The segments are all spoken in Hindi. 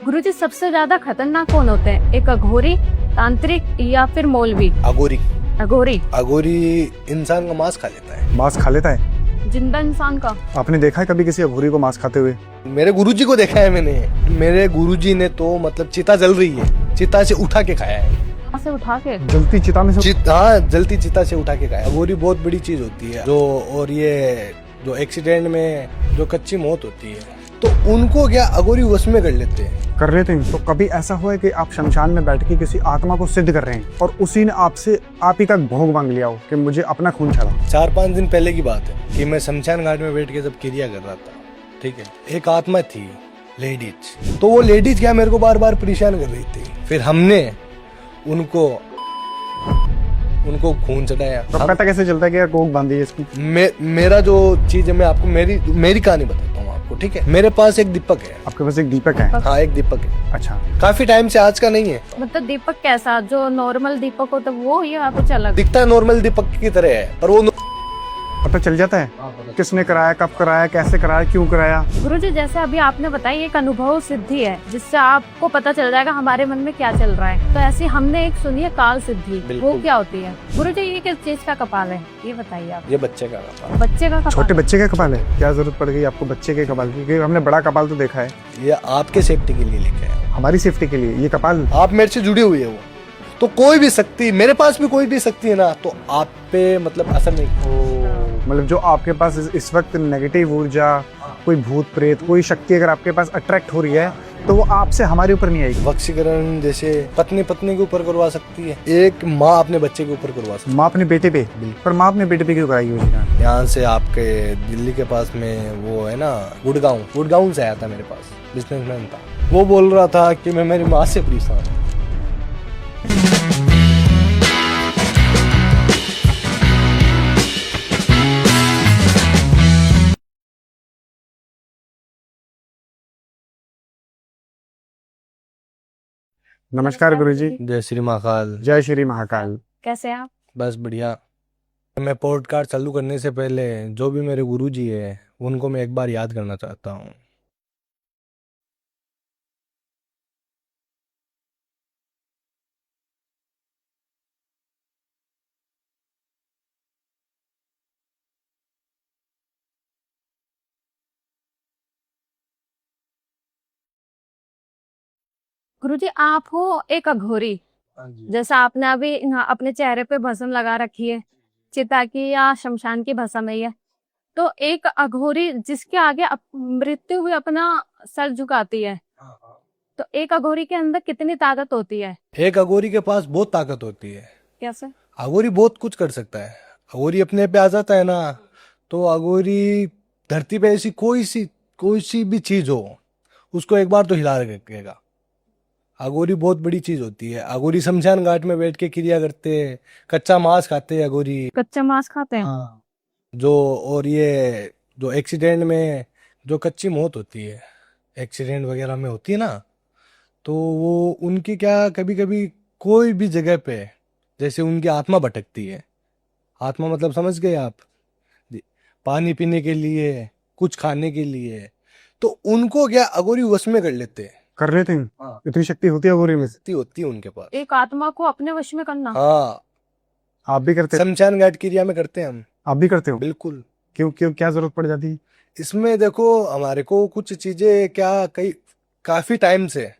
गुरुजी, सबसे ज्यादा खतरनाक कौन होते हैं? एक अघोरी, तांत्रिक या फिर मौलवी? अघोरी। अघोरी अघोरी इंसान का मांस खा लेता है। मांस खा लेता है? जिंदा इंसान का? आपने देखा है कभी किसी अघोरी को मांस खाते हुए? मेरे गुरुजी को देखा है मैंने। मेरे गुरुजी ने तो मतलब चिता जल रही है, चिता से उठा के खाया है। वहाँ से उठा के? जलती चिता में से? हाँ, जलती चिता से उठा के खाया। अघोरी बहुत बड़ी चीज होती है जो, और ये जो एक्सीडेंट में जो कच्ची मौत होती है तो उनको क्या अघोरी वश में कर लेते हैं। कर लेते हैं। तो कभी ऐसा हुआ है कि आप शमशान में बैठ के किसी आत्मा को सिद्ध कर रहे हैं और उसी ने आपसे आप ही का भोग मांग लिया हो कि मुझे अपना खून चढ़ा? 4-5 दिन पहले की बात है कि मैं शमशान घाट में बैठ के जब क्रिया कर रहा था, ठीक है, एक आत्मा थी लेडीज। तो वो लेडीज क्या मेरे को बार बार परेशान कर रही थी। फिर हमने उनको खून चढ़ाया। तो पता कैसे चलता है कि यार कोक बांधी है इसकी? मेरा जो चीज है, मैं आपको मेरी कहानी बताता हूँ आपको, ठीक है। मेरे पास एक दीपक है। आपके पास एक दीपक है? हाँ, एक दीपक है। अच्छा। काफी टाइम से, आज का नहीं है। मतलब दीपक कैसा? जो नॉर्मल दीपक होता है वो, या कुछ अलग? दिखता है नॉर्मल दीपक की तरह है, पर वो पता चल जाता है किसने कराया, कब कराया, कैसे कराया, क्यों कराया? गुरुजी, जैसे अभी आपने बताया एक अनुभव सिद्धि है जिससे आपको पता चल जाएगा हमारे मन में क्या चल रहा है। तो ऐसी हमने एक सुनी है काल सिद्धि, वो क्या होती है? गुरुजी, ये किस चीज का कपाल है, ये बताइए आप। ये बच्चे का कपाल। बच्चे का कपाल? छोटे बच्चे का कपाल है? क्या जरूरत पड़ गई आपको बच्चे के कपाल की? क्योंकि हमने बड़ा कपाल तो देखा है। ये आपके सेफ्टी के लिए लेके आया। हमारी सेफ्टी के लिए ये कपाल? आप मेरे से जुड़ी हुई है वो, तो कोई भी शक्ति, मेरे पास भी कोई भी शक्ति है ना, तो आप पे मतलब असर नहीं। मतलब जो आपके पास इस वक्त नेगेटिव ऊर्जा, कोई भूत प्रेत, कोई शक्ति अगर आपके पास अट्रैक्ट हो रही है तो वो आपसे हमारे ऊपर नहीं आएगी। वशीकरण जैसे पत्नी के ऊपर करवा सकती है, एक माँ अपने बच्चे के ऊपर करवा सकती है। माँ अपने बेटे पे? पर माँ अपने बेटे पे क्यों कराएगी योजना? यहाँ से आपके दिल्ली के पास में वो है ना, गुड़गांव से आया था मेरे पास, बिजनेसमैन था। वो बोल रहा था कि मैं मेरी माँ से परेशान हूँ। नमस्कार गुरुजी। जय श्री महाकाल। जय श्री महाकाल। कैसे हैं आप? बस बढ़िया। मैं पॉडकास्ट चालू करने से पहले जो भी मेरे गुरुजी है उनको मैं एक बार याद करना चाहता हूँ। गुरुजी, आप हो एक अघोरी, जैसा आपने अभी अपने चेहरे पे भस्म लगा रखी है, चिता की या शमशान की भस्म है ये। तो एक अघोरी जिसके आगे मृत्यु भी अपना सर झुकाती है, तो एक अघोरी के अंदर कितनी ताकत होती है? एक अघोरी के पास बहुत ताकत होती है। कैसे? अघोरी बहुत कुछ कर सकता है। अघोरी अपने पे आ जाता है ना, तो अघोरी धरती पे ऐसी कोई सी भी चीज हो उसको एक बार तो हिला रखेगा। अघोरी बहुत बड़ी चीज होती है। अघोरी शमशान घाट में बैठ के क्रिया करते हैं, कच्चा मांस खाते हैं अघोरी। कच्चा मांस खाते हैं? हाँ। और ये जो एक्सीडेंट में जो कच्ची मौत होती है, एक्सीडेंट वगैरह में होती है ना, तो वो उनकी क्या, कभी कभी कोई भी जगह पे जैसे उनकी आत्मा भटकती है। आत्मा मतलब समझ गए आप? पानी पीने के लिए, कुछ खाने के लिए, तो उनको क्या अघोरी वश में कर लेते हैं। कर लेते हैं? हाँ। इतनी शक्ति होती है अघोरी में? शक्ति होती है उनके पास। एक आत्मा को अपने वश में करना? हाँ, आप भी करते? शमशान घाट क्रिया में करते हैं हम। आप भी करते हो? बिल्कुल। क्यों क्यों, क्या जरूरत पड़ जाती है? इसमें देखो, हमारे को कुछ चीजें क्या काफी टाइम से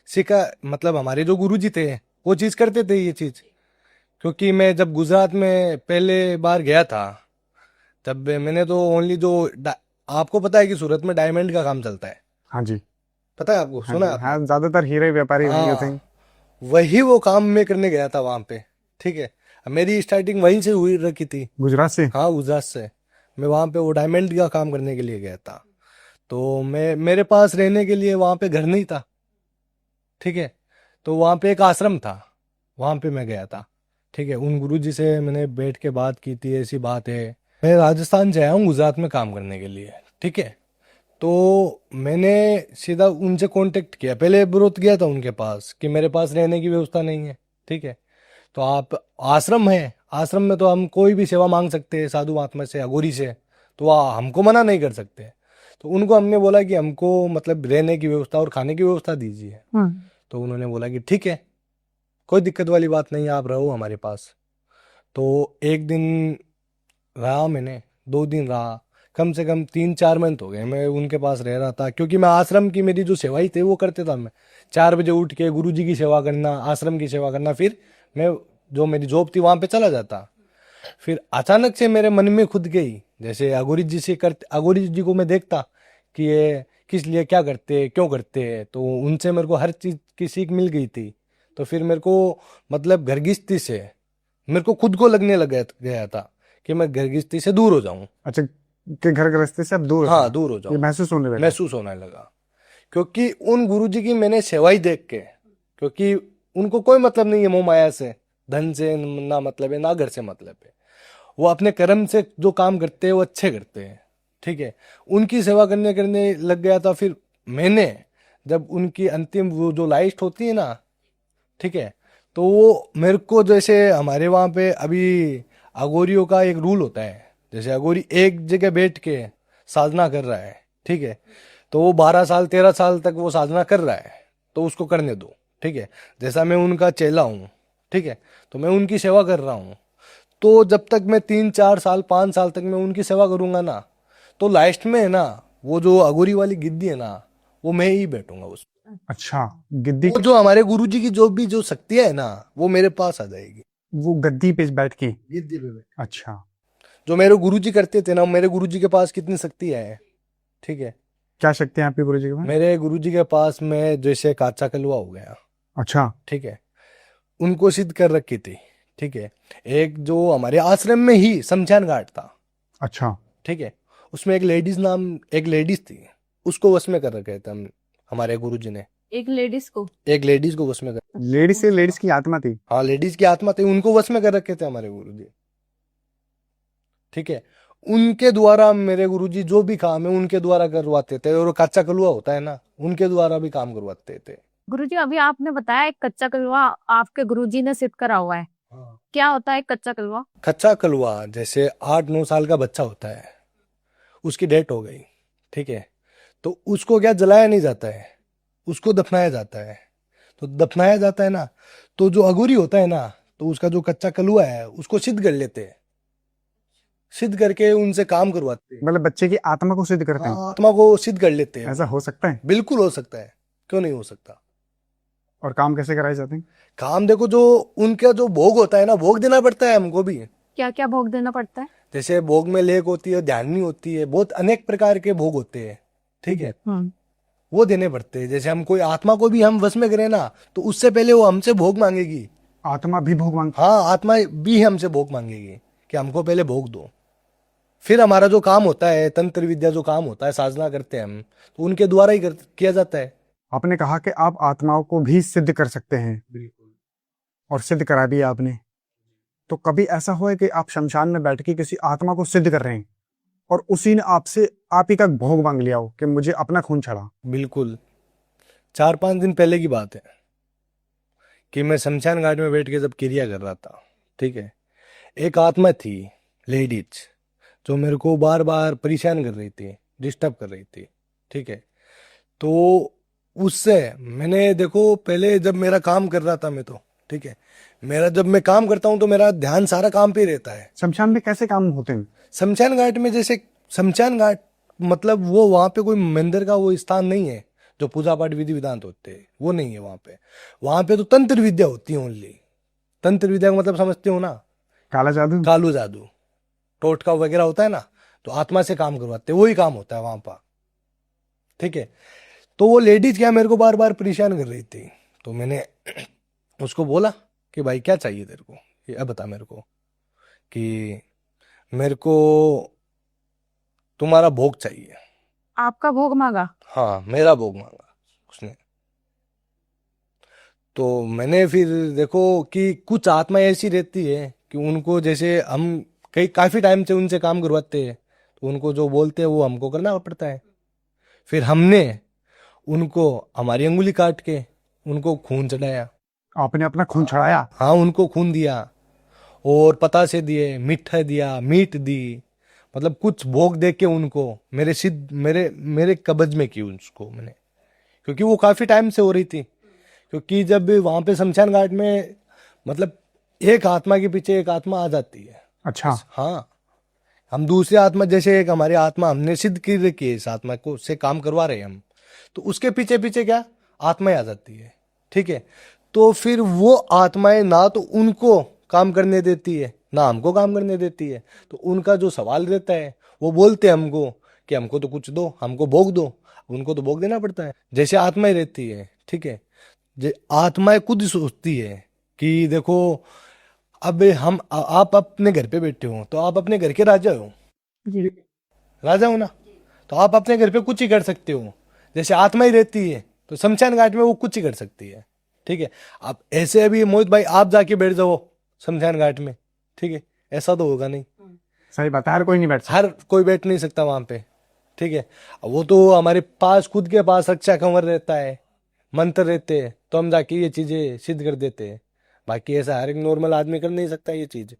सीखा, मतलब हमारे जो गुरुजी थे वो चीज करते थे ये चीज। क्योंकि मैं जब गुजरात में पहले बार गया था, तब मैंने तो ओनली आपको पता है कि सूरत में डायमंड का काम चलता है? हाँ जी। पता है आपको? हाँ सुना जी, है आपने? हाँ, ज्यादातर हीरे व्यापारी वही होते हैं। वही वो काम मैं करने गया था वहां पे, ठीक है। मेरी स्टार्टिंग वहीं से हुई रखी थी। गुजरात से? हाँ, गुजरात से। मैं वहां पे वो डायमंड का काम करने के लिए गया था। तो मेरे पास रहने के लिए वहां पे घर नहीं था, ठीक है। तो वहां पे एक आश्रम था, वहां पे मैं गया था, ठीक है। उन गुरुजी से मैंने बैठ के बात की थी, ऐसी बात है। मैं राजस्थान से आया हूँ गुजरात में काम करने के लिए, ठीक है। तो मैंने सीधा उनसे कांटेक्ट किया, पहले विरोध किया था उनके पास कि मेरे पास रहने की व्यवस्था नहीं है, ठीक है। तो आप, आश्रम है, आश्रम में तो हम कोई भी सेवा मांग सकते हैं साधु महात्मा से, अघोरी से, तो हमको मना नहीं कर सकते। तो उनको हमने बोला कि हमको मतलब रहने की व्यवस्था और खाने की व्यवस्था दीजिए। तो उन्होंने बोला कि ठीक है, कोई दिक्कत वाली बात नहीं, आप रहो हमारे पास। तो एक दिन रहा मैंने, 2 दिन रहा, कम से कम 3-4 मंथ हो गए मैं उनके पास रह रहा था, क्योंकि मैं आश्रम की मेरी जो सेवाई थी वो करते था। मैं 4 बजे उठ के गुरु जी की सेवा करना, आश्रम की सेवा करना, फिर मैं जो मेरी जॉब थी वहां पे चला जाता। फिर अचानक से मेरे मन में खुद गई, जैसे अघोरी जी से करते, अघोरी जी को मैं देखता कि ये किस लिए क्या करते, क्यों करते, तो उनसे मेरे को हर चीज की सीख मिल गई थी। तो फिर मेरे को मतलब घरगिस्ती से मेरे को खुद को लगने लग गया था कि मैं घरगिस्ती से दूर हो जाऊं। अच्छा, कि घर गृहस्थी से आप दूर हाँ, हो, दूर हो ये जाऊं, महसूस होने लगा। महसूस होने लगा। क्योंकि उन गुरुजी की मैंने सेवाई देख के, क्योंकि उनको कोई मतलब नहीं है मोह माया से, धन से ना मतलब है, ना घर से मतलब है। वो अपने कर्म से जो काम करते हैं वो अच्छे करते हैं, ठीक है। उनकी सेवा करने करने लग गया था। फिर मैंने जब उनकी अंतिम वो जो लाइस्ट होती है ना, ठीक है, तो वो मेरे को, जैसे हमारे वहाँ पे अभी अघोरियों का एक रूल होता है, जैसे अघोरी एक जगह बैठ के साधना कर रहा है, ठीक है, तो वो 12 साल 13 साल तक वो साधना कर रहा है, तो उसको करने दो, ठीक है। जैसा मैं उनका चेला हूँ, ठीक है, तो मैं उनकी सेवा कर रहा हूँ। तो जब तक मैं 3-4 साल 5 साल तक मैं उनकी सेवा करूंगा ना, तो लास्ट में है ना, वो जो अघोरी वाली गिद्दी है ना, वो मैं ही बैठूंगा उस। अच्छा, गिद्दी, वो जो हमारे गुरुजी की जो भी जो शक्तियां है ना, वो मेरे पास आ जाएगी वो गद्दी पे बैठ के। गिद्दी पे बैठ। अच्छा, जो मेरे गुरुजी करते थे ना, मेरे गुरुजी के पास कितनी शक्तियां है, ठीक है। क्या शक्ति है आपके गुरुजी के पास? मेरे गुरुजी के पास में जैसे काचा कलवा हो गया, अच्छा, ठीक है, उनको सिद्ध कर रखी थी, ठीक है। एक जो हमारे आश्रम में ही शमशान घाट था, अच्छा, ठीक है, उसमें एक लेडीज थी, उसको वश में कर रखे थे हमारे गुरुजी ने। एक लेडीज को, एक लेडीज को वश में कर, लेडीज से लेडीज की आत्मा थी। हाँ, लेडीज की आत्मा थी, उनको वश में कर रखे थे हमारे गुरुजी, ठीक है। उनके द्वारा मेरे गुरुजी जो भी काम है उनके द्वारा करवाते थे, और कच्चा कलुआ होता है ना, उनके द्वारा भी काम करवाते थे। गुरुजी अभी आपने बताया एक कच्चा कलवा आपके गुरुजी ने सिद्ध करा हुआ है, क्या होता है एक कच्चा कलवा? कच्चा कलुआ जैसे 8-9 साल का बच्चा होता है, उसकी डेथ हो गई, ठीक है, तो उसको क्या जलाया नहीं जाता है, उसको दफनाया जाता है। तो दफनाया जाता है ना, तो जो अघोरी होता है ना, तो उसका जो कच्चा कलुआ है उसको सिद्ध कर लेते हैं, सिद्ध करके उनसे काम करवाते हैं। मतलब बच्चे की आत्मा को सिद्ध करते हैं। आत्मा को सिद्ध कर लेते हैं। ऐसा हो सकता है? बिल्कुल हो सकता है, क्यों नहीं हो सकता। और काम कैसे कराए जाते हैं? काम देखो, जो उनका जो भोग होता है ना, भोग देना पड़ता है हमको भी। क्या क्या भोग देना पड़ता है? जैसे भोग में लेक होती है, ध्यानी होती है, बहुत अनेक प्रकार के भोग होते हैं, ठीक है, वो देने पड़ते हैं। जैसे हम कोई आत्मा को भी हम वश में करें ना, तो उससे पहले वो हमसे भोग मांगेगी। आत्मा भी भोग मांगती? हाँ, आत्मा भी हमसे भोग मांगेगी कि हमको पहले भोग दो। फिर हमारा जो काम होता है, तंत्र विद्या जो काम होता है, साधना करते हैं हम, तो उनके द्वारा ही किया जाता है। आपने कहा कि आप आत्माओं को भी सिद्ध कर सकते हैं, बिल्कुल। और सिद्ध करा भी आपने। तो कभी ऐसा हुआ है कि आप शमशान में बैठ के किसी आत्मा को सिद्ध कर रहे हैं और उसी ने आपसे आप ही का भोग मांग लिया हो कि मुझे अपना खून चढ़ा? बिल्कुल, 4-5 दिन पहले की बात है कि मैं शमशान घाट में बैठ के जब क्रिया कर रहा था, ठीक है, एक आत्मा थी लेडीज, जो मेरे को बार बार परेशान कर रही थी, डिस्टर्ब कर रही थी, ठीक है। तो उससे मैंने देखो, पहले जब मेरा काम कर रहा था मैं, तो ठीक है, मेरा जब मैं काम करता हूँ तो मेरा ध्यान सारा काम पे रहता है। शमशान में कैसे काम होते हैं? शमशान घाट में, जैसे शमशान घाट मतलब वो वहां पे कोई मंदिर का वो स्थान नहीं है जो पूजा पाठ विधि विधान होते हैं, वो नहीं है वहां पे। वहां पे तो तंत्र विद्या होती है ओनली। तंत्र विद्या का मतलब समझते हो ना? काला जादू? कालू जादू, टोटका वगैरह होता है ना, तो आत्मा से काम करवाते हैं, वही काम होता है वहां पर, ठीक है। तो वो लेडीज क्या मेरे को बार बार परेशान कर रही थी, तो मैंने उसको बोला कि भाई क्या चाहिए तेरे को, ये अब बता मेरे को, कि मेरे को तुम्हारा भोग चाहिए। आपका भोग मांगा? हाँ, मेरा भोग मांगा उसने। तो मैंने फिर देखो कि कुछ आत्मा ऐसी रहती है कि उनको, जैसे हम काफी टाइम से उनसे काम करवाते हैं, तो उनको जो बोलते हैं वो हमको करना पड़ता है। फिर हमने उनको हमारी अंगुली काट के उनको खून चढ़ाया। आपने अपना खून चढ़ाया? हाँ, उनको खून दिया, और पतासे दिए, मिठाई दिया, मीट दी, मतलब कुछ भोग दे के उनको मेरे सिद्ध मेरे मेरे कब्ज में की उसको मैंने, क्योंकि वो काफी टाइम से हो रही थी। क्योंकि जब वहां पे शमशान घाट में मतलब एक आत्मा के पीछे एक आत्मा आ जाती है। अच्छा। हाँ, हम दूसरी आत्मा जैसे एक हमारी आत्मा हमने सिद्ध की रखी है, इस आत्मा को से काम करवा रहे हैं हम, तो उसके पीछे पीछे क्या आत्माएं आ जाती है। ठीक है, तो फिर वो आत्माएं ना तो उनको काम करने देती है ना हमको काम करने देती है। तो उनका जो सवाल रहता है वो बोलते हैं हमको कि हमको तो कुछ दो, हमको भोग दो। उनको तो भोग देना पड़ता है। जैसे आत्माएं रहती है, ठीक है, आत्माएं खुद सोचती है कि देखो अब आप अपने घर पे बैठे हो तो आप अपने घर के राजा हो, जी। राजा हो ना, तो आप अपने घर पे कुछ ही कर सकते हो। जैसे आत्मा ही रहती है तो शमशान घाट में वो कुछ ही कर सकती है। ठीक है, आप ऐसे अभी मोहित भाई आप जाके बैठ जाओ शमशान घाट में, ठीक है, ऐसा तो होगा नहीं, सही बात है, हर कोई नहीं बैठ सकता। हर कोई बैठ नहीं सकता वहां पे। ठीक है, अब वो तो हमारे पास खुद के पास रक्षा कंवर रहता है, मंत्र रहते हैं, तो हम जाके ये चीजें सिद्ध कर देते हैं। बाकी ऐसा हर एक नॉर्मल आदमी कर नहीं सकता ये चीज।